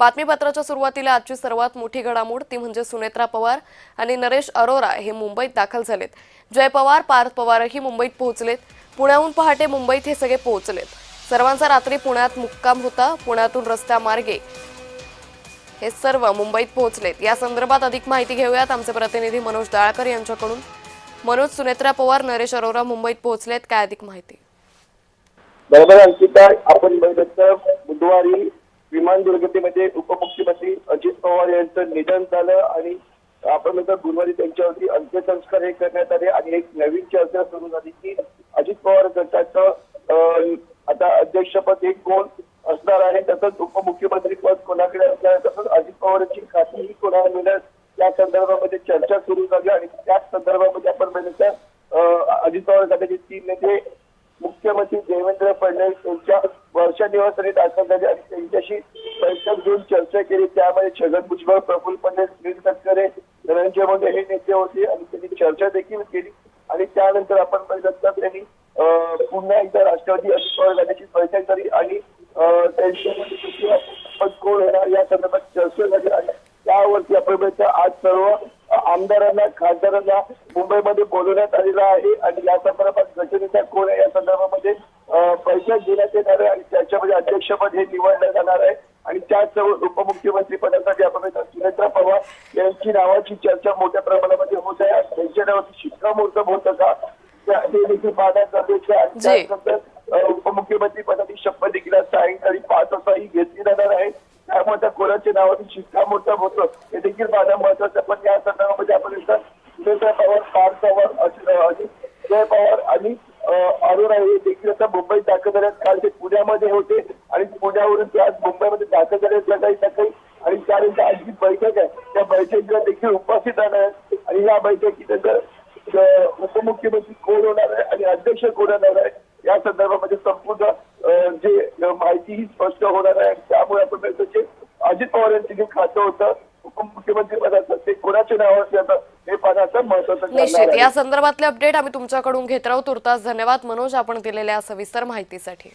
बातमीपत्राच्या सुरुवातीला आजची सर्वात मोठी घडामोड ती म्हणजे सुनेत्रा पवार आणि नरेश अरोरा हे मुंबईत दाखल झालेत। जय पवार, पार्थ पवारही मुंबईत पोहोचलेत। पुण्याहून पहाटे मुंबईत हे सगळे पोहोचलेत। सर्वांचा रात्री पुण्यात मुक्काम होता। पुण्यातून रस्त्यामार्गे हे सर्व मुंबईत पोहोचलेत। या संदर्भात अधिक माहिती घेऊयात आमचे प्रतिनिधी मनोज दाळकर यांच्याकडून। मनोज, सुनेत्रा पवार, नरेश अरोरा मुंबईत पोहोचलेत, काय अधिक माहिती? बरोबर अंकिता, आपण बघितलं बुधवारी विमान दुर्घटनेमध्ये उपमुख्यमंत्री अजित पवार यांचं निधन झालं आणि आपण म्हणतो गुरुवारी त्यांच्यावरती अंत्यसंस्कार हे करण्यात आले आणि एक नवीन चर्चा सुरू झाली की अजित पवार गटाचं आता अध्यक्षपद हे कोण असणार आहे, तसंच उपमुख्यमंत्री पद कोणाकडे असणार आहे, तसंच अजित पवारांची खाती ही कोणाला मिळणार या संदर्भामध्ये चर्चा सुरू झाली आणि त्याच संदर्भामध्ये आपण बघितलं अजित पवार गटाचे 3 नेते मुख्यमंत्री देवेंद्र फडणवीस यांच्या वर्षा निवासस्थानी दाखल झाले आणि त्यांच्याशी बैठक घेऊन चर्चा केली। त्यामध्ये छगन भुजबळ, प्रफुल्ल पटेल, सुनील तटकरे, धनंजय मुंडे हे नेते होते आणि त्यांनी चर्चा देखील केली आणि त्यानंतर आपण बघितलं त्यांनी पुन्हा एकदा राष्ट्रवादी अजित पवार गटाची बैठक झाली आणि त्यांच्यामध्ये कोण होणार या संदर्भात चर्चा झाली आणि त्यावरती आपण बघितलं आज सर्व आमदारांना, खासदारांना मुंबईमध्ये बोलवण्यात आलेलं आहे आणि या संदर्भात गटनेता कोण आहे या संदर्भामध्ये बैठक घेण्यात येणार आहे आणि त्याच्यामध्ये अध्यक्षपद हे निवडलं जाणार आहे आणि त्याचबरोबर उपमुख्यमंत्री पदासाठी आपण सुनेत्रा पवार यांची नावाची चर्चा मोठ्या प्रमाणामध्ये होत आहे। त्यांच्या नावाची शिक्कामोर्तब होतं का ते देखील पाहण्यात गरजेचं आहे। उपमुख्यमंत्री पदाची शपथ देखील सायंकाळी 5 वाजताही घेतली जाणार आहे। त्यामुळे त्या कोणाच्या नावाची शिक्कामोर्तब होतं हे देखील पाहणं महत्वाचं। पण या संदर्भामध्ये आपण सुनेत्रा पवार, पार्थ पवार, जय पवार आणि अरोरा हे देखील आता मुंबईत दाखल झाल्यात। काल ते पुण्यामध्ये होते आणि पुण्यावरून ते आज मुंबईमध्ये दाखल झाले सकाळी आणि त्यानंतर आणखी बैठक आहे, त्या बैठकीला देखील उपस्थित राहणार आहेत आणि या बैठकीनंतर उपमुख्यमंत्री कोण होणार आहे आणि अध्यक्ष कोण होणार आहे या संदर्भामध्ये संपूर्ण जे माहिती ही स्पष्ट होणार आहे। त्यामुळे आपण म्हणतो जे अजित पवार यांचं जे खातं होतं उपमुख्यमंत्री पदाचं ते कोणाच्या नावावर येतं हे पाहण्याचं महत्त्वाचं निश्चित। या संदर्भातले अपडेट आम्ही तुमच्याकडून घेत राहू। तुर्तास धन्यवाद मनोज, आपण दिलेल्या सविस्तर माहितीसाठी।